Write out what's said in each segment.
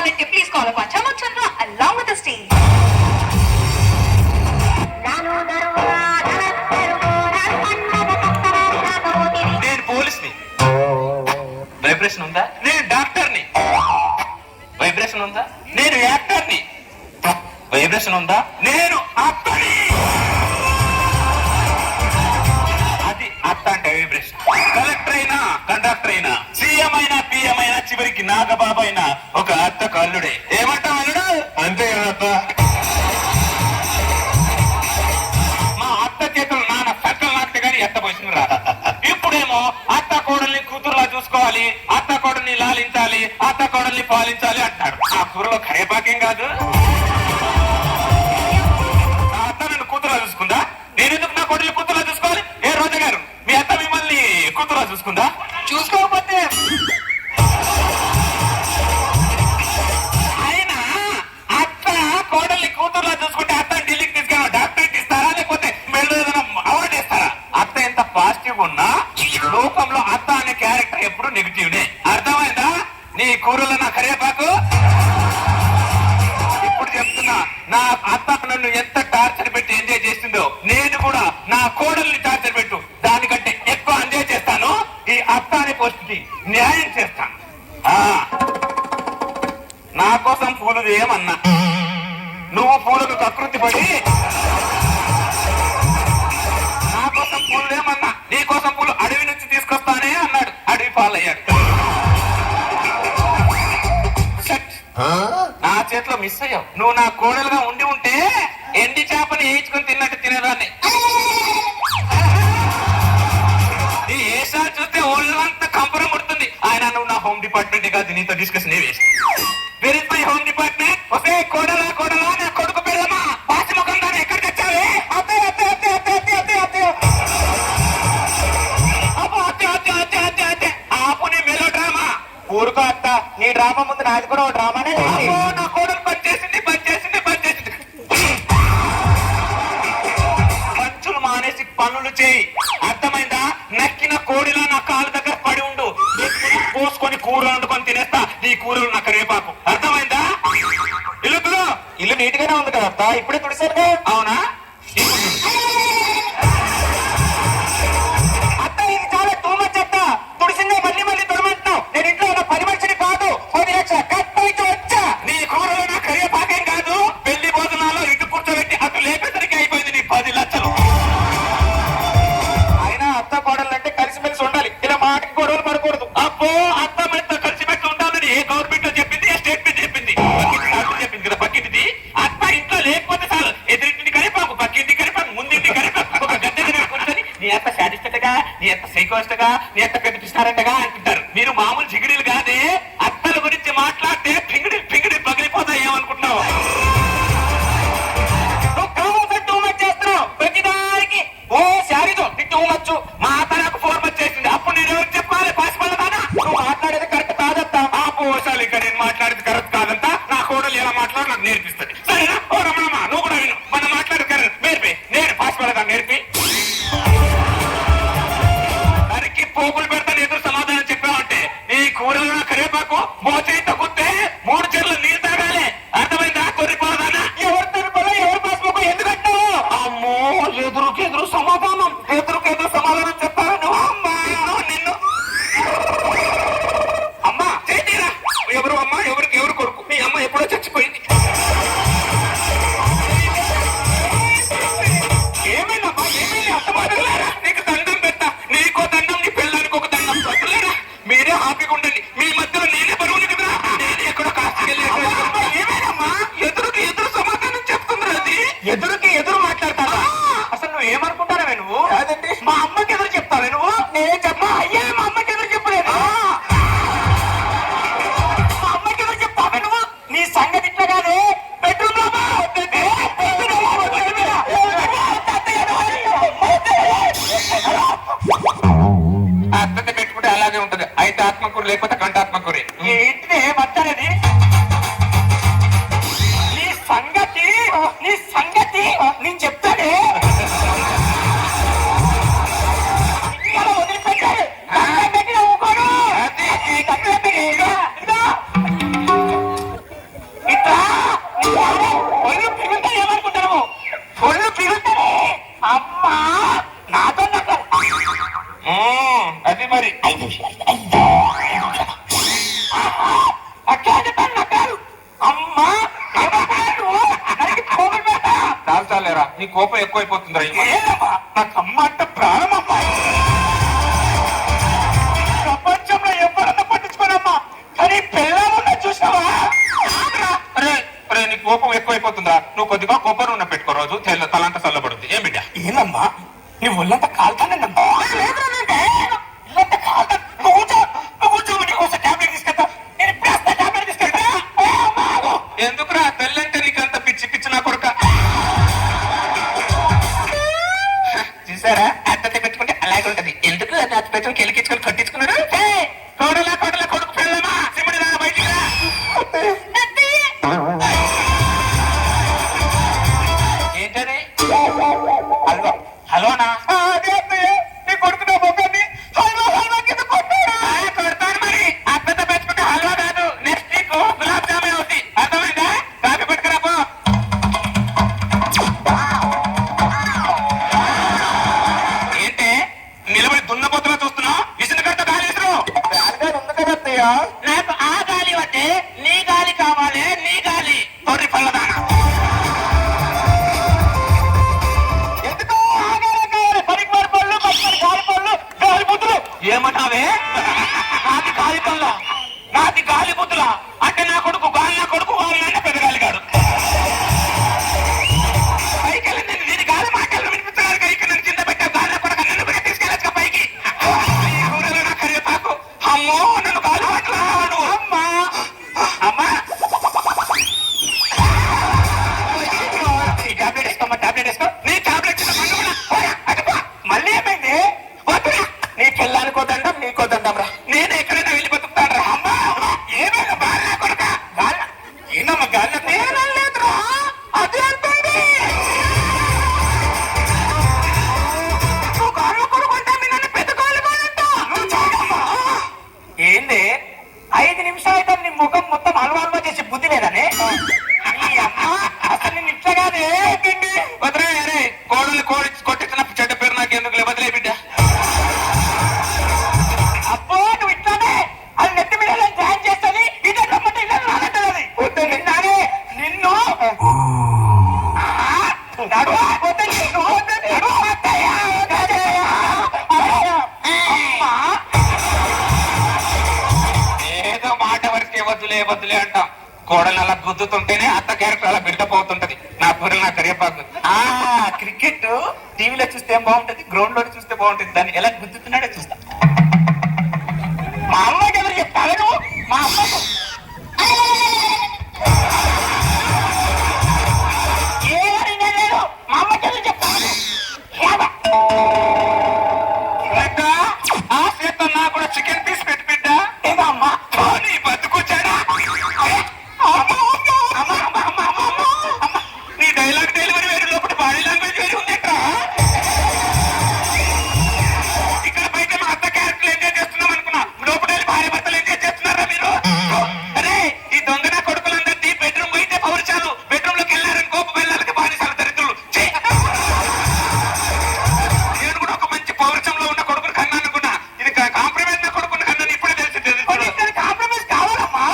quality, please call upon Chamok Chandra along with his team. నేను పోలీస్ని. Vibration ఉందా? నేను డాక్టర్ని. వైబ్రేషన్ ఉందా? నేను యాక్టర్ని. వైబ్రేషన్ ఉందా? నేను అత్తని. అది అత్త అంటే వైబ్రేషన్. కలెక్టర్ అయినా, కండక్టర్ అయినా, సీఎం అయినా, పిఎం అయినా, చివరికి నాగబాబు అయినా ఒక అత్త కల్లుడే. ఏమంటావు అల్లుడు? అంతే కదా. మా అత్త చేతులు నాన్న సక్కలు నాటితే గానీ ఎత్త పోసిన రా. ఇప్పుడేమో అత్త కోడల్ని కూతురులా చూసుకోవాలి, అత్త కోడల్ని లాలించాలి, అత్త కోడల్ని పాలించాలి అంటారు. ఆ కూరలో కరేపాకేం కాదు. నా అత్త నన్ను కూతురులా చూసుకుందా? నేను ఎందుకు నా కోడల్ని కూతురులా చూసుకోవాలి? ఏ రోజా గారు, మీ అత్త మిమ్మల్ని కూతురులా చూసుకుందా? చూసుకోకపోతే ఆయన అత్త కోడల్ని కూతురులా చూసుకుంటే అత్తని ఢిల్లీకి తీసుకెళ్ళి డాక్టరేట్ ఇస్తారా, లేకపోతే మెళ్ళు ఏదైనా అవార్డు ఇస్తారా? అత్త ఎంత పాజిటివ్ ఉన్నా లోకంలో అత్త అనే క్యారెక్టర్ ఎప్పుడు నెగిటివ్నే. అర్థమైందా? నీ కూరలో నా కరివేపాకు. ఇప్పుడు చెప్తున్నా, నా అత్త నన్ను ఎంత టార్చర్ పెట్టి ఎంజాయ్ చేసిందో నేను కూడా నా కోడల్ని టార్చర్ పెట్టు, దానికంటే ఎక్కువ ఎంజాయ్ చేస్తాను. ఈ అత్త అనే పోస్ట్కి న్యాయం చేస్తాను. నా కోసం పూలు ఏమన్నా, నువ్వు పూలకు కకృతి పడి నా కోసం పూలు ఏమన్నా, నీ కోసం పూలు అడవి నుంచి తీసుకొస్తానే అన్నాడు, అడవి పాలయ్యాడు. నా చేతిలో మిస్ అయ్యావు. నువ్వు నా కోడలుగా ఉండి ఉంటే ఎండి చేపని వేయించుకుని తిన్నట్టు తినేదాన్ని. ఈ ఏషాలు చూస్తే ఒళ్ళంతా కంపరం పడుతుంది. ఆయన నువ్వు నా హోమ్ డిపార్ట్మెంట్ కాదు, నీతో డిస్కషన్ ఏ వేసి where is my home department. ఒకే కోడలా కోడలా, నా కొడుకు పెళ్ళమా, పాసి ముఖం దాన్ని ఎక్కడ తెచ్చావే? అత్తే అత్తే అత్తే అత్తే అత్తే అత్తే అత్తే అబ్బో అత్తే అత్తే అత్తే అత్తే అత్తే. ఆపు నీ మెలో డ్రామా. ఊరుకో అత్త, నీ డ్రామా ముందు నాది కూడా ఓ డ్రామానే. నా కోడలు పనిచేసింది పనిచేసింది పనిచేసింది. పంచులు మానేసి పనులు చేయి. అర్థమైందా? నక్కిన కోడిలా నా కాలు దగ్గర పడి ఉండు. పోసుకొని కూర వండుకొని తినేస్తా. నీ కూరలు నా కరివేపాకు. అర్థమైందా? ఇల్లు నీట్ గానే ఉంది కదా అత్త, ఇప్పుడే తుడిసారుగా. అవునా? అత్త ఇది చాలా టూ మచ్ అత్త. తుడిసిందే మళ్ళీ మళ్ళీ తుడమంటున్నావు. నేను ఇంట్లో ఉన్న పని మనిషిని కాదు. 10 లక్షల కట్టయితే వచ్చా. నీ కూరలో నా కరివేపాకేం కాదు. పెళ్లి భోజనాల్లో ఇటు కూర్చోబెట్టి అటు లేపేసరికి అయిపోయింది నీ 10 లక్షలు. అయినా అత్త కోడలంటే కలిసిమెలిసి ఉండాలి, ఇలా మాటకి గొడవలు పడకూడదు. అబ్బో అత్త మెత్త కలిసిమెలిసి ఉండాలని ఏ గవర్నమెంట్ లో చెప్పింది, ఏ స్టేట్ మీద చెప్పింది? చెప్పింది కదా పక్కింటిది. అత్త ఇంట్లో లేకపోతే చాలు, ఎదురింటిని కరిపాకు, పక్కింటి కరిపాకు, ముందింటి కరిపాకు, ఒక గడ్డ దగ్గర కూర్చొని నీ అత్త శాడిస్టగా, నీ అత్త సైకోస్టగా, నీ అత్త కనిపిస్తారంటగా అంటుంటారు. మీరు మామూలు జిగిడీలు కాదే. అత్తల గురించి మాట్లాడితే పింగిడి పింగిడి పగిలిపోతాయి. ఏమనుకుంటున్నావు? ప్రతిదానికి ఓ శారీతో టూ మచ్చు. మా అత్త నాకు 4 మచ్ చేసింది. అప్పుడు నేను ఎవరికి చెప్పాలి? పాసిపల్లదానా, నువ్వు మాట్లాడేది కరెక్ట్ కాదంతా. ఆ పోసాలి, ఇక్కడ నేను మాట్లాడేది కరెక్ట్ కాదంతా. నా కోడలు ఎలా మాట్లాడు నాకు నేర్పిస్తుంది. సరేనా? ఓ రమణమ్మ, నువ్వు కూడా విను. మనం మాట్లాడేది కరెక్ట్ నేర్పి. నేను పాసిపల్లదా నేర్పి దానికి పోగులు పెడతాను. ఎదురు సమాధానం చెప్పావంటే నీ కూరలు నా కరివేపాకు మోచేయి తగ్గుతే 3 చెర్లు నీళ్ళు తాగాలి. అర్థమైందా? కొర్రిపోదానా? ఎవరు తరిపోలే, ఎవరు పాసిపోకు ఎందుకంటావు? అమ్మో, ఎదురుకెదురు సమాధానం, ఎదురుకెదురు సమాధానం చెప్తాను నువ్వు. అమ్మా నిన్ను అమ్మా చేతీరా. ఎవరు అమ్మా? ఎవరికి నీ కోపం ఎక్కువైపోతుందిరా ఏదమ్మా నాకు అమ్మ అంటే ప్రాణమమ్మా. ప్రపంచంలో ఎవరన్నా పట్టించుకోనమ్మా, కానీ పిల్లలున్నా చూసావా? అరే అరే నీ కోపం ఎక్కువైపోతుందా? నువ్వు కొద్దిగా కొబ్బరి నూనె పెట్టుకో, రోజు తలంట చల్లబడుద్ది. ఏం బిడ్డ? ఏందమ్మా నీ ఒళ్ళంతా కాలుతానందమ్మా. ఇల్లంతా కాలుతా. నువ్వు కూర్చో, నువ్వు కూర్చో. నీకోసం టాబ్లెట్ తీసుకెళ్తా. నేను ఇప్పుడు వస్తా, టాబ్లెట్ తీసుకెళ్తా. ఎందుకురా తెల్లంటే నీకంత పిచ్చి పిచ్చి నా కొడుక. చూసారా అత్తతే పెట్టుకుంటే అలాగే ఉంటది. ఎందుకు అది అత్త పెట్టుకుని కెలికించుకొని కట్టించుకున్నాడు? కోడలా కోడలా కొడుకు పెళ్ళమా సిమ్మిడి రా బయటికి రా. ఏంటది? హల్వా. హలోనా? అదే అత్తయ్య, నీ కొడుకు నా మొక్కని హల్వా హల్వా కింద కొట్టాడు. కొడతాను మరి. అత్తతో పెట్టుకుంటే హల్వా కాదు, నెక్స్ట్ వీక్ గులాబ్ జామున్ అవుతుంది. అర్థమైందా? కాఫీ పట్టుకురా పో. ఏంటే నిలబడి దున్నపోతున్నా చూస్తున్నావు? విసులు కట్ట గాలి విసురు. గాలిగా ఉంది కదా అత్తయ్య. నాకు ఆ గాలి వద్దే, నీ గాలి కావాలి. నీ గాలి తొర్రి పల్లదానా. ఎందుకు ఆగాలి కావాలి? పనికి మారి పళ్ళు, పచ్చి గాలి పళ్ళు, గాలి బుద్ధులు. ఏమన్నావే? నాది గాలి పల్ల, నాది గాలి బుద్ధుల. అంటే నా కొడుకు గాలి, నా కొడుకు గాలి అంటే పెద్ద గాలిగాడు. పైకి వెళ్ళి నేను గాలి మాటలు వినిపించగలిగా. ఇక్కడ నేను కింద పెట్టా గాలి కొడుకు నన్ను కూడా తీసుకెళ్ళచ్చు పైకి. ఈ ఊరిలో నా కరివేపాకు. అమ్మో నన్ను గాలి మాట్లాడు. అమ్మా అమ్మా ఈ టాబ్లెట్ వేసుకోమ్మా, టాబ్లెట్ వేసుకో. నీ టాబ్లెట్ మళ్ళీ ఏమైంది? వద్దురా. నీ పిల్లానికో దండం, నీకో దండం రా. నేను ఎక్కడైనా వెళ్ళి బతుకుతాను రా. అమ్మా ఏమైనా బాగా కొడక గాలి. ఏందమ్మా గాలి? నేనలేదురా, అదే అంటుంది. నువ్వు గాల్లో కొడుకుంటా మీ నన్ను పెద్ద గాలి కాదంటావు. నువ్వు చూడమ్మా. ఏంది 5 నిమిషాలు అయితే నీ ముఖం మొత్తం హల్వా చేసి బుద్ధి లేదని? నీ అమ్మ అసలు నేను ఇట్లా కాదే. వదిలే అరే, కోడలు కోడి కొట్టించిన చెడ్డ పేరు నాకెందుకు వదిలే బిడ్డ. అబ్బో నువ్వు ఇట్లానే అది నెత్తి మీద జాయిన్ చేస్తుంది. ఇదే రమ్మంటే ఇలా రానంటది. నిన్నానే నిన్ను నడువా వద్దని, నువ్వు వద్దని. నడువా అత్తయ్య, వద్దయ్య. అమ్మా ఏదో మాట వరకే వద్దులే వద్దులే అంటాం. కోడలు అలా గుద్దుతుంటేనే అత్త క్యారెక్టర్ అలా బిల్డప్ అవుతుంటది. నా పూరి నా కరివేపాకు. క్రికెట్ టీవీలో చూస్తే ఏం బాగుంటది, గ్రౌండ్ లో చూస్తే బాగుంటది. దాన్ని ఎలా గుర్తుతున్నాడో చూస్తా. మా అమ్మకి ఎవరు చెప్తాను? నువ్వు మా అమ్మకు ఏమని లేదు. మా అమ్మకి ఎవరు చెప్తాను? బిడ్డ, ఆ చేత నా కూడా చికెన్ పీస్ పెట్టి బిడ్డ. ఏమో అమ్మా. నీ బతుకుచ్చాడా? నీ డైలాగ్ డెలివరీ వేరు, లోపల బాడీ లాంగ్వేజ్ వేరు ఉందేట్రా. ఇక్కడ బయట మా అత్త క్యారెక్టర్ ఎంజాయ్ చేస్తున్నాం అనుకున్నా, లోపల భార్య భర్తలు ఎంజాయ్ చేస్తున్నారా మీరు? అరే ఈ దొంగ నా కొడుకులందరినీ బెడ్రూమ్ పోయితే పౌరుషాలు, బెడ్రూమ్ లోకి వెళ్ళారని కోప పిల్లలకి బానిసాలు దరిద్రులు. నేను కూడా ఒక మంచి పౌరుషంలో ఉన్న కొడుకుని కన్నా అనుకున్నా. ఇది కాంప్రమైజ్ నా కొడుకుని కన్నా ఇప్పుడే తెలిసి కాంప్రమైజ్ కావాలమ్మా.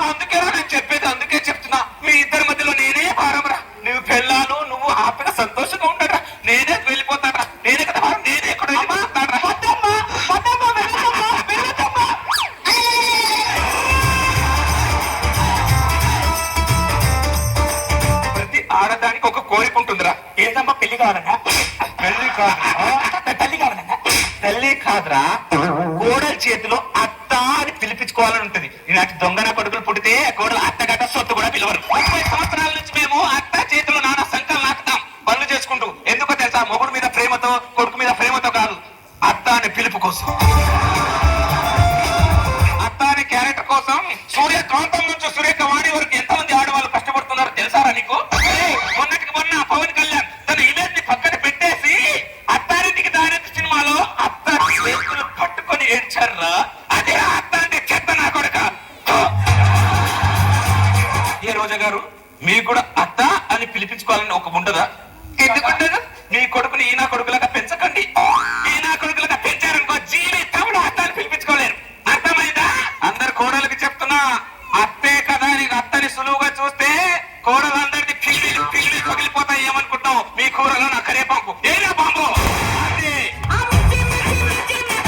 అందుకే నేను చెప్పేది, అందుకే చెప్తున్నా. మీ ఇద్దరి మధ్యలో నేనే భారంరా. నువ్వు పెళ్ళాను, నువ్వు హ్యాపీగా సంతోషంగా ఉంటాడా. నేనే వెళ్ళిపోతాడా, నేనే కదా భారం, నేనే ఎక్కడ వెళ్ళిపోతాడా. ప్రతి ఆడదానికి ఒక కోరిక ఉంటుందిరా. ఏదమ్మా పెళ్లి కావాలన్నా? పెళ్లి కాదురా, తల్లి కావాలన్నా? తల్లి కాదురా, కోడల చేతిలో అత్త అని పిలిపించుకోవాలని ఉంటుంది. ఇలాంటి దొంగన కొడుకులు పుట్టితే కోడలు అత్తగట్ట సొత్తు కూడా పిలవరు. 30 సంవత్సరాల నుంచి మేము అత్త చేతిలో నానా సంకలు నాకుతాం పనులు చేసుకుంటూ. ఎందుకో తెలుసా? మొగుడు మీద ప్రేమతో, కొడుకు మీద ప్రేమతో కాదు, అత్త అనే పిలుపు కోసం. అత్త అనే క్యారెక్టర్ కోసం సూర్యకాంతం నుంచి సూర్యకవాణి వరకు ఎంతమంది ఆడవాళ్ళు కష్టపడుతున్నారో తెలుసారా నీకు? మొన్నటికి మొన్న పవన్ కళ్యాణ్ తన ఇమేజ్ ని పక్కన పెట్టేసి అత్తారింటికి దారేది సినిమాలో అత్త చేతులు పట్టుకొని ఏడ్చారా. అదే అత్త అంటే చెత్త నా కొడుక. ఏ రోజా గారు, మీకు కూడా అత్త అని పిలిపించుకోవాలని ఒక ఉండదా? ఎందుకుంటదు? మీ కొడుకుని ఈనా కొడుకులాగా పెంచకండి. ఈనా కొడుకులాగా పెంచారనుకో జీవితంలో అత్త అని పిలిపించుకోలేరు. అర్థమైందా? అందరు కోడలకి చెప్తున్నా, అత్తే కదా నీకు అత్తని సులువుగా చూస్తే కోడలందరిది పిల్లి పగిలిపోతాయి. ఏమనుకుంటున్నావు? మీ కూర నా కరేపాకు